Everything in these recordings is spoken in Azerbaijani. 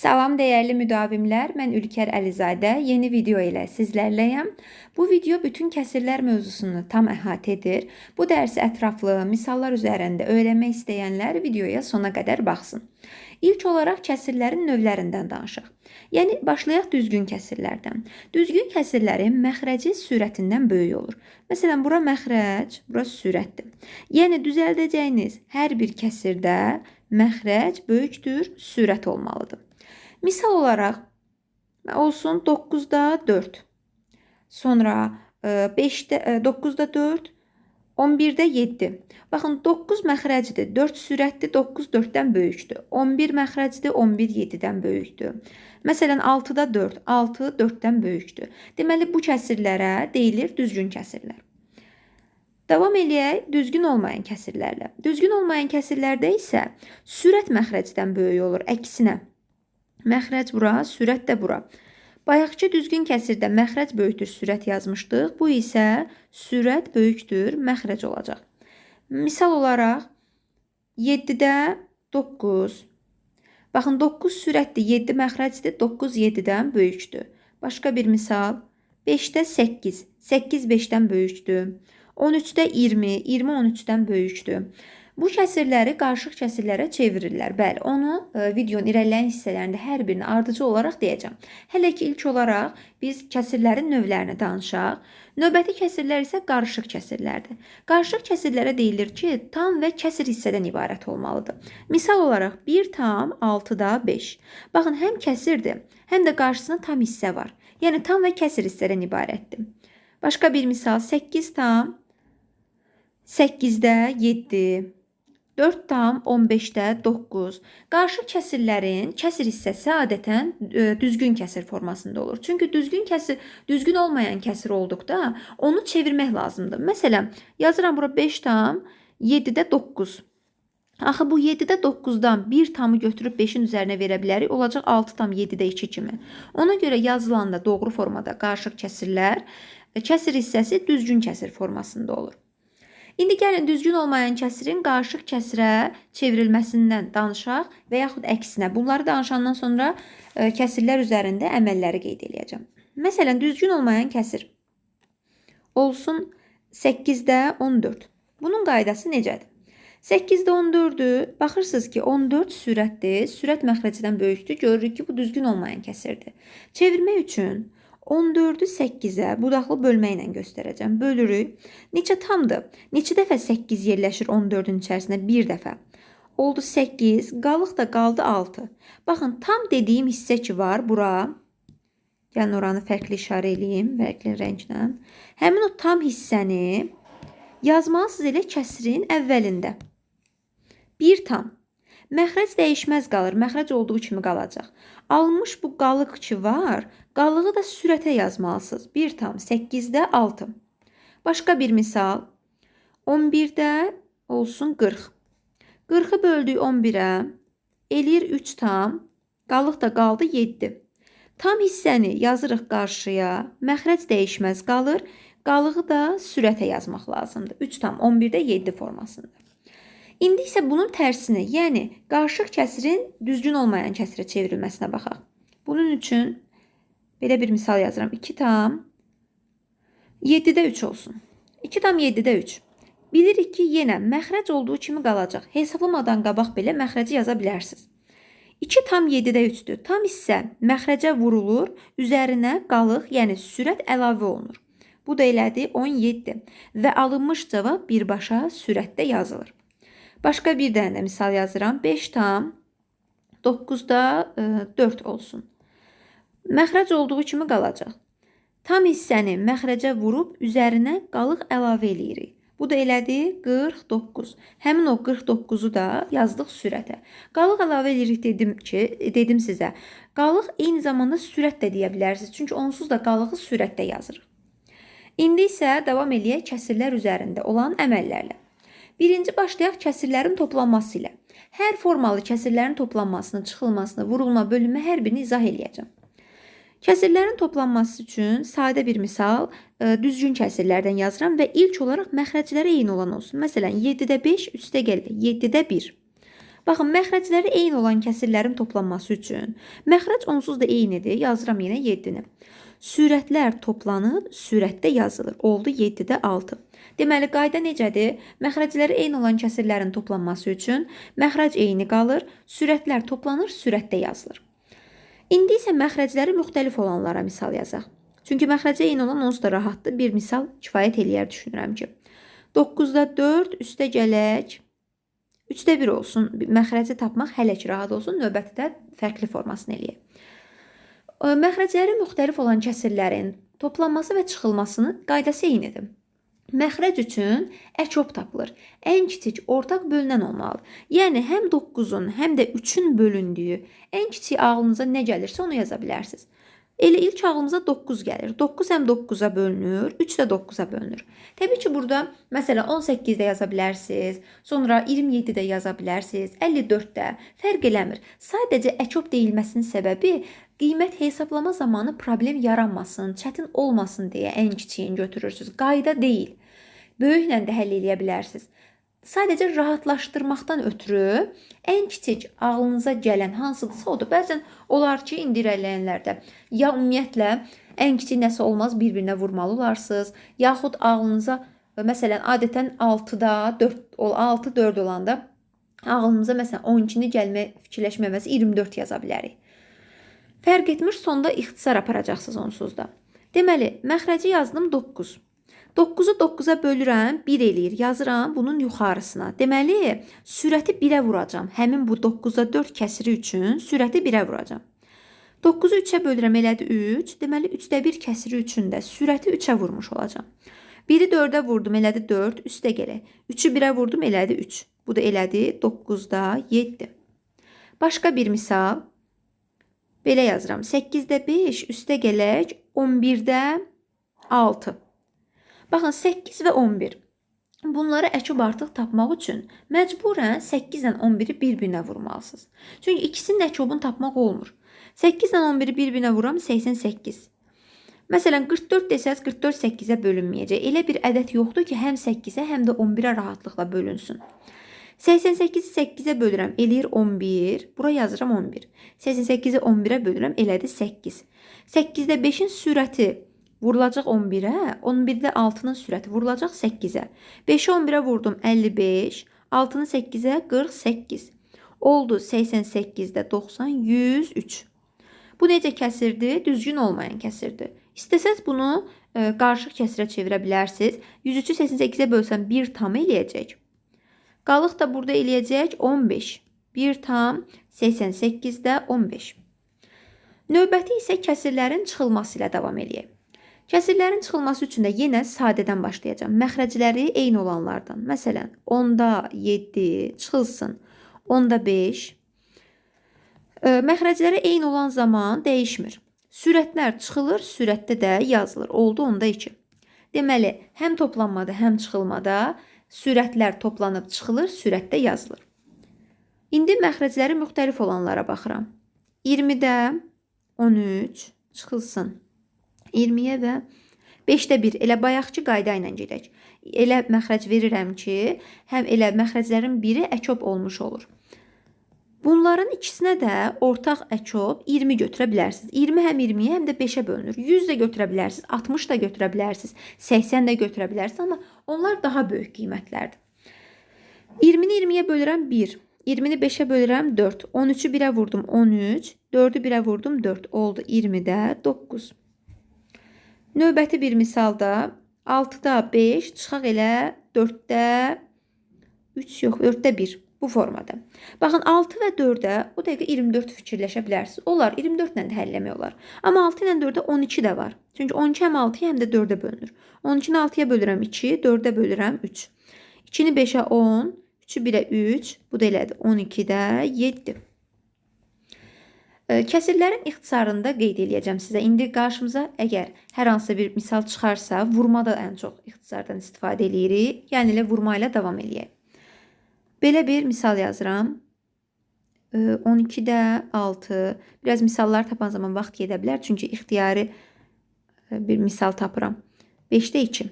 Salam dəyərli müdavimlər, mən Ülker Əlizadə yeni video ilə sizlərləyəm. Bu video bütün kəsirlər mövzusunu tam əhatə edir. Bu dərsi ətraflı misallar üzərində öyrənmək istəyənlər videoya sona qədər baxsın. İlk olaraq kəsirlərin növlərindən danışaq. Yəni başlayaq düzgün kəsirlərdən. Düzgün kəsirlərin məxrəci sürətindən böyük olur. Məsələn, bura məxrəc, bura sürətdir. Yəni düzəldəcəyiniz hər bir kəsirdə məxrəc böyükdür, sürət olmalıdır. Misal olaraq olsun 9-da 4. Sonra 5-də 9-da 4, 11-də 7. Baxın 9 məxrəcdir, 4 sürətdir, 9 4-dən böyükdür. 11 məxrəcdir, 11 7-dən böyükdür. Məsələn 6-da 4, 6 4-dən böyükdür. Deməli bu kəsirlərə deyilir düzgün kəsirlər. Davam eləyək düzgün olmayan kəsirlərlə. Düzgün olmayan kəsirlərdə isə sürət məxrəcdən böyük olur, əksinə. Məxrəc bura, sürət də bura. Bayaqki düzgün kəsirdə məxrəc böyükdür, sürət yazmışdıq. Bu isə sürət böyükdür, məxrəc olacaq. Misal olaraq 7-də 9. Baxın 9 sürətdir, 7 məxrəcdir, 9 7-dən böyükdür. Başqa bir misal 5-də 8. 8 5-dən böyükdür. 13-də 20, 20 13-dən böyükdür. Bu kəsirləri qarışıq kəsirlərə çevirirlər. Bəli, onu videonun irəliləyən hissələrində hər birini ardıcıl olaraq deyəcəm. Hələ ki ilk olaraq biz kəsirlərin növlərini danışaq. Növbəti kəsirlər isə qarışıq kəsirlərdir. Qarışıq kəsirlərə deyilir ki, tam və kəsir hissədən ibarət olmalıdır. Misal olaraq 1 tam 6-da 5. Baxın, həm kəsirdir, həm də qarşısında tam hissə var. Yəni tam və kəsir hissədən ibarətdir. Başqa bir misal 8 tam 8-də 7. 4 tam 15-də 9. Qarışıq kəsirlərin kəsir hissəsi adətən düzgün kəsir formasında olur. Çünki düzgün olmayan kəsir olduqda onu çevirmək lazımdır. Məsələn, yazıram bura 5 tam 7-də 9. Axı bu 7-də 9-dan 1 tamı götürüb 5-in üzərinə verə bilərik. Olacaq 6 tam 7-də 2 kimi. Ona görə yazılanda doğru formada qarışıq kəsirlər, kəsir hissəsi düzgün kəsir formasında olur. İndi gəlin düzgün olmayan kəsirin qarışıq kəsirə çevrilməsindən danışaq və yaxud əksinə. Bunları danışandan sonra kəsirlər üzərində əməlləri qeyd edəcəm. Məsələn, düzgün olmayan kəsir olsun 8-də 14. Bunun qaydası necədir? 8-də 14-dür. Baxırsınız ki, 14 sürətdir. Sürət məxrəcdən böyükdür. Görürük ki, bu düzgün olmayan kəsirdir. Çevirmək üçün 14-ü 8-ə budaqlı bölməklə göstərəcəm. Bölürük. Neçə tamdır? Neçə dəfə 8 yerləşir 14-ün içərisində? Bir dəfə. Oldu 8, qalıq da qaldı 6. Baxın, tam dediyim hissə ki var, bura. Yəni, oranı fərqli işarə edeyim, fərqli rənglə. Həmin o tam hissəni yazmalısınız elə kəsirin əvvəlində. 1 tam. Məxrəc dəyişməz qalır. Məxrəc olduğu kimi qalacaq. Almış bu qalıq ki var, qalığı da sürətə yazmalısınız. 1 tam 8-də 6. Başqa bir misal. 11-də olsun 40. 40-ı böldük 11-ə. Eləyir 3 tam. Qalıq da qaldı 7. Tam hissəni yazırıq qarşıya. Məxrəc dəyişməz qalır. Qalığı da sürətə yazmaq lazımdır. 3 tam 11-də 7 formasında. İndi isə bunun tərsini, yəni qarışıq kəsirin düzgün olmayan kəsirə çevrilməsinə baxaq. Bunun üçün belə bir misal yazıram. 2 tam 7-də 3 olsun. 2 tam 7-də 3. Bilirik ki, yenə məxrəc olduğu kimi qalacaq. Hesablamadan qabaq belə məxrəci yaza bilərsiniz. 2 tam 7-də 3-dür. Tam hissə məxrəcə vurulur, üzərinə qalıq, yəni sürət əlavə olunur. Bu da elədi 17 və alınmış cavab birbaşa sürətdə yazılır. Başqa bir dənə də misal yazıram. 5 tam 9-da 4 olsun. Məxrəc olduğu kimi qalacaq. Tam hissəni məxrəcə vurub üzərinə qalıq əlavə eləyirik. Bu da elədi 49. Həmin o 49-u da yazdıq sürətə. Qalıq əlavə eləyirik dedim sizə. Qalıq eyni zamanda sürət də deyə bilərsiniz. Çünki onsuz da qalığı sürətdə yazırıq. İndi isə davam eləyək kəsirlər üzərində olan əməllərlə. Birinci başlayaq kəsirlərin toplanması ilə. Hər formalı kəsirlərin toplanmasını, çıxılmasını, vurulma, bölünmə hər birini izah eləyəcəm. Kəsirlərin toplanması üçün sadə bir misal düzgün kəsirlərdən yazıram və ilk olaraq məxrəcləri eyni olan olsun. Məsələn, 7-də 5 üstə gəlir 7-də 1. Baxın, məxrəcləri eyni olan kəsirlərin toplanması üçün məxrəc onsuz da eynidir. Yazıram yenə 7-ni. Sürətlər toplanıb sürətdə yazılır. Oldu 7-də 6. Deməli, qayda necədir? Məxrəcləri eyni olan kəsirlərin toplanması üçün məxrəc eyni qalır, sürətlər toplanır, sürətdə yazılır. İndi isə məxrəcləri müxtəlif olanlara misal yazaq. Çünki məxrəcə eyni olan onsuz da rahatdır. Bir misal kifayət eləyər düşünürəm ki. 9-da 4 üstə gələk 3-də 1 olsun. Məxrəci tapmaq hələ ki rahat olsun. Növbəti də fərqli formasını eləyək. Məxrəcləri müxtəlif olan kəsirlərin toplanması və çıxılmasının qaydası eynidir. Məxrəc üçün əçop tapılır. Ən kiçik ortaq bölünən olmalıdır. Yəni, həm 9-un, həm də 3-ün bölündüyü ən kiçik ağlınıza nə gəlirsə onu yaza bilərsiniz. Elə ilk ağlımıza 9 gəlir. 9 həm 9-a bölünür, 3 də 9-a bölünür. Təbii ki, burada məsələn 18-də yaza bilərsiniz, sonra 27-də yaza bilərsiniz, 54-də fərq eləmir. Sadəcə əçop deyilməsinin səbəbi qiymət hesablama zamanı problem yaranmasın, çətin olmasın deyə ən kiçiyini götürürsünüz. Qayda deyil. Böyüklə də həll edə bilərsiniz. Sadəcə rahatlaşdırmaqdan ötürü ən kiçik ağlınıza gələn hansıdırsa odur. Bəzən olar ki, indi irəliləyənlərdə ya ümumiyyətlə ən kiçik nəsə olmaz bir-birinə vurmalı olarsınız, yaxud ağlınıza məsələn adətən 6-da 6-4 olanda ağlımıza məsələn 12-ni fikirləşməməsi 24 yaza bilərik. Fərq etmir, sonda ixtisar aparacaqsınız onsuz da. Deməli, məxrəci yazdım 9. 9-u 9-a bölürəm, 1 eləyir. Yazıram bunun yuxarısına. Deməli, sürəti 1-ə vuracam. Həmin bu 9-da 4 kəsiri üçün sürəti 1-ə vuracam. 9-u 3-ə bölürəm, elədi 3. Deməli, 3-də 1 kəsiri üçün də sürəti 3-ə vurmuş olacam. 1-i 4-ə vurdum, elədi 4. Üstə gələk. 3-ü 1-ə vurdum, elədi 3. Bu da elədi 9-da 7. Başqa bir misal. Belə yazıram. 8-də 5, üstə gələk 11-də 6. Baxın, 8 və 11. Bunları əçub artıq tapmaq üçün məcburən 8 ilə 11-i bir-birinə vurmalısınız. Çünki ikisinin əçubunu tapmaq olmur. 8 ilə 11-i bir-birinə vuram 88. Məsələn, 44 desəz 44 8-ə bölünməyəcək. Elə bir ədəd yoxdur ki, həm 8-ə, həm də 11-ə rahatlıqla bölünsün. 88-i 8-ə bölürəm, eləyir 11. Bura yazıram 11. 88-i 11-ə bölürəm, elədi 8. 8-də 5-in sürəti vurulacaq 11-ə, 11-də 6-nın sürəti vurulacaq 8-ə. 5-i 11-ə vurdum 55, 6-nı 8-ə 48. Oldu 88-də 90, 103. Bu necə kəsirdir? Düzgün olmayan kəsirdir. İstəsəz bunu qarışıq kəsirə çevirə bilərsiniz. 103-ü 88-ə bölsən 1 tam eləyəcək. Qalıq da burada eləyəcək 15. 1 tam 88-də 15. Növbəti isə kəsirlərin çıxılması ilə davam eləyək. Kəsirlərin çıxılması üçün də yenə sadədən başlayacağım. Məxrəcləri eyni olanlardan. Məsələn, 10-da 7 çıxılsın. 10-da 5. Məxrəcləri eyni olan zaman dəyişmir. Sürətlər çıxılır, sürətdə də yazılır. Oldu 10-da 2. Deməli, həm toplanmada, həm çıxılmada sürətlər toplanıb çıxılır, sürətdə yazılır. İndi məxrəcləri müxtəlif olanlara baxıram. 20-də 13 çıxılsın. 20-yə və 5-də 1. Elə bayaqçı qayda ilə gedək. Elə məxrəc verirəm ki, həm elə məxrəclərin biri əçop olmuş olur. Bunların ikisinə də ortaq əçop 20 götürə bilərsiniz. 20 həm 20-yə, həm də 5-ə bölünür. 100 də götürə bilərsiniz, 60 da götürə bilərsiniz, 80 də götürə bilərsiniz, amma onlar daha böyük qiymətlərdir. 20-ni 20-yə bölürəm 1, 20-ni 5-ə bölürəm 4, 13-ü 1-ə vurdum 13, 4-ü 1-ə vurdum 4, oldu 20-də 9. Növbəti bir misalda 6-da 5 çıxaq elə 4-də 3 yox, 4-də 1 bu formada. Baxın 6 və 4-də o dəqiqə 24 fikirləşə bilərsiniz. Olar 24 ilə də həll etmək olar. Amma 6 ilə 4-də 12 də var. Çünki 12 həm 6-ya həm də 4-ə bölünür. 12-ni 6-ya bölürəm 2, 4-ə bölürəm 3. 2-ni 5-ə 10, 3-ü 1-ə 3, bu da elədi 12-də 7. Kəsirlərin ixtisarında qeyd edəcəm sizə. İndi qarşımıza əgər hər hansı bir misal çıxarsa, vurmada ən çox ixtisardan istifadə edirik. Yəni elə vurma ilə davam edək. Belə bir misal yazıram. 12-də 6. Biraz misallar tapan zaman vaxt gedə bilər. Çünki ixtiyari bir misal tapıram. 5-də 2.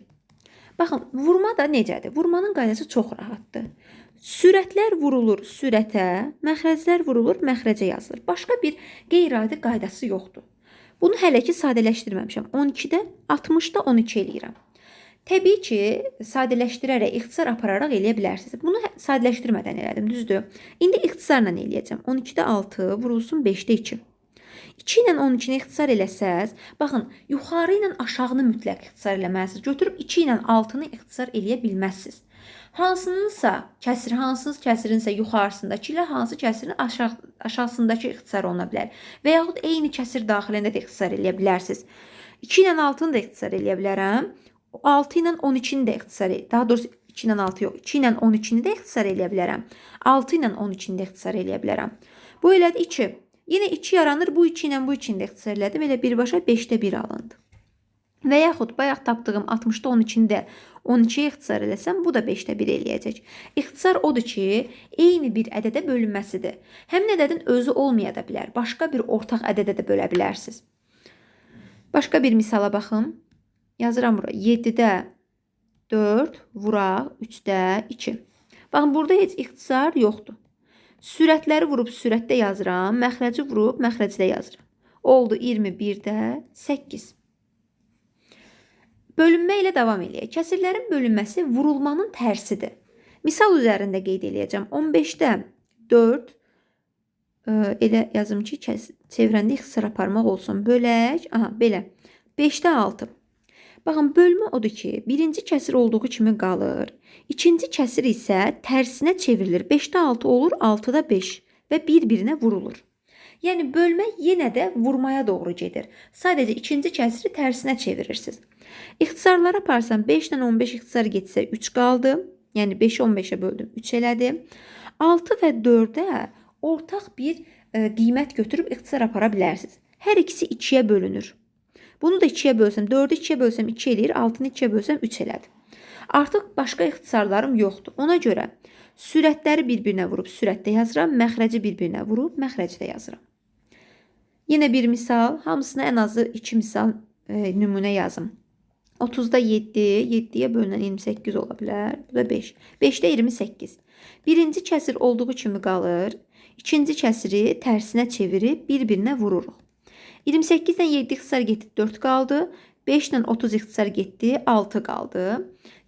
Baxın, vurma da necədir? Vurmanın qaydası çox rahatdır. Sürətlər vurulur sürətə, məxrəclər vurulur məxrəcə yazılır. Başqa bir qeyri-adi qaydası yoxdur. Bunu hələ ki sadələşdirməmişəm. 12-də 60-da 12 eləyirəm. Təbii ki, sadələşdirərək, ixtisar apararaq eləyə bilərsiniz. Bunu sadələşdirmədən elədim, düzdür? İndi ixtisarla eləyəcəm. 12-də 6 vurulsun 5-də 2. 2 ilə 12-ni ixtisar eləsəz, baxın, yuxarı ilə aşağını mütləq ixtisar eləməlisiniz. Götürüb 2 ilə 6-nı ixtisar eləyə bilməzsiniz. Hansınınsa kəsir, hansınız kəsirinsə yuxarısındakı ilə hansı kəsirin aşağısındakı ixtisar oluna bilər. Və yaxud eyni kəsir daxilində də ixtisar eləyə bilərsiniz. 2 ilə 6-nı da ixtisar eləyə bilərəm. 6 ilə 12-ni də ixtisar, daha doğrusu 2 ilə 6 yox, 2 ilə 12-ni də ixtisar eləyə bilərəm. 6 ilə 12-ni də ixtisar eləyə bilərəm. Bu elədi 2. Yenə 2 yaranır, bu 2 ilə bu 2-ni də ixtisar elədim. Elə birbaşa 5-də 1 alındı. Və yaxud bayaq tapdığım 60-da 12-ni də 12-yə ixtisar eləsəm, bu da 5-də 1 eləyəcək. İxtisar odur ki, eyni bir ədədə bölünməsidir. Həmin ədədin özü olmaya da bilər. Başqa bir ortaq ədədə də bölə bilərsiniz. Başqa bir misala baxım. Yazıram bura. 7-də 4 vuraq 3-də 2. Baxın, burada heç ixtisar yoxdur. Sürətləri vurub sürətdə yazıram. Məxrəci vurub məxrəcdə yazıram. Oldu 21-də 8. Bölünmə ilə davam eləyək. Kəsirlərin bölünməsi vurulmanın tərsidir. Misal üzərində qeyd eləyəcəm. 15-də 4 elə yazım ki, çevrəndə ixtisar aparmaq olsun. Bölək, belə. 5-də 6. Baxın, bölmə odur ki, birinci kəsir olduğu kimi qalır. İkinci kəsir isə tərsinə çevrilir. 5-də 6 olur, 6-da 5 və bir-birinə vurulur. Yəni, bölmə yenə də vurmaya doğru gedir. Sadəcə ikinci kəsiri tərsinə çevirirsiniz. İxtisarlara aparsam 5 ilə 15 ixtisar getsə 3 qaldı. Yəni 5-i 15-ə böldüm, 3 elədi. 6 və 4-ə ortaq bir qiymət götürüb ixtisar apara bilərsiniz. Hər ikisi 2-yə bölünür. Bunu da 2-yə bölsəm, 4-ü 2-yə bölsəm 2 eləyir, 6-nı 2-yə bölsəm 3 elədi. Artıq başqa ixtisarlarım yoxdur. Ona görə sürətləri bir-birinə vurub sürətdə yazıram, məxrəci bir-birinə vurub məxrəcdə yazıram. Yenə bir misal, hamısına ən azı 2 misal nümunə yazım. 30-da 7, 7-yə bölünən 28 ola bilər. Bu da 5. 5-də 28. Birinci kəsir olduğu kimi qalır. İkinci kəsiri tərsinə çevirib bir-birinə vururuq. 28-dən 7 ixtisar getdi, 4 qaldı. 5-dən 30 ixtisar getdi, 6 qaldı.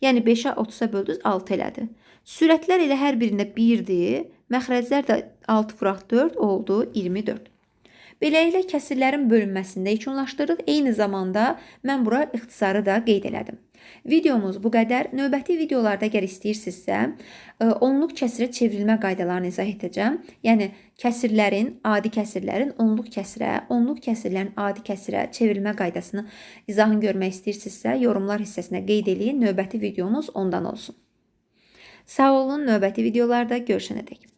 Yəni 5-ə 30-a böldünüz, 6 elədi. Sürətlər elə hər birində 1-dir. Məxrəclər də 6 vuraq 4 oldu, 24. Beləliklə, kəsirlərin bölünməsində yekunlaşdırırıq. Eyni zamanda mən bura ixtisarı da qeyd elədim. Videomuz bu qədər. Növbəti videolarda əgər istəyirsinizsə, onluq kəsirə çevrilmə qaydalarını izah edəcəm. Yəni, kəsirlərin, adi kəsirlərin onluq kəsirə, onluq kəsirlərin adi kəsirə çevrilmə qaydasını izahını görmək istəyirsinizsə, yorumlar hissəsinə qeyd edin. Növbəti videomuz ondan olsun. Sağ olun, növbəti videolarda görüşənədək.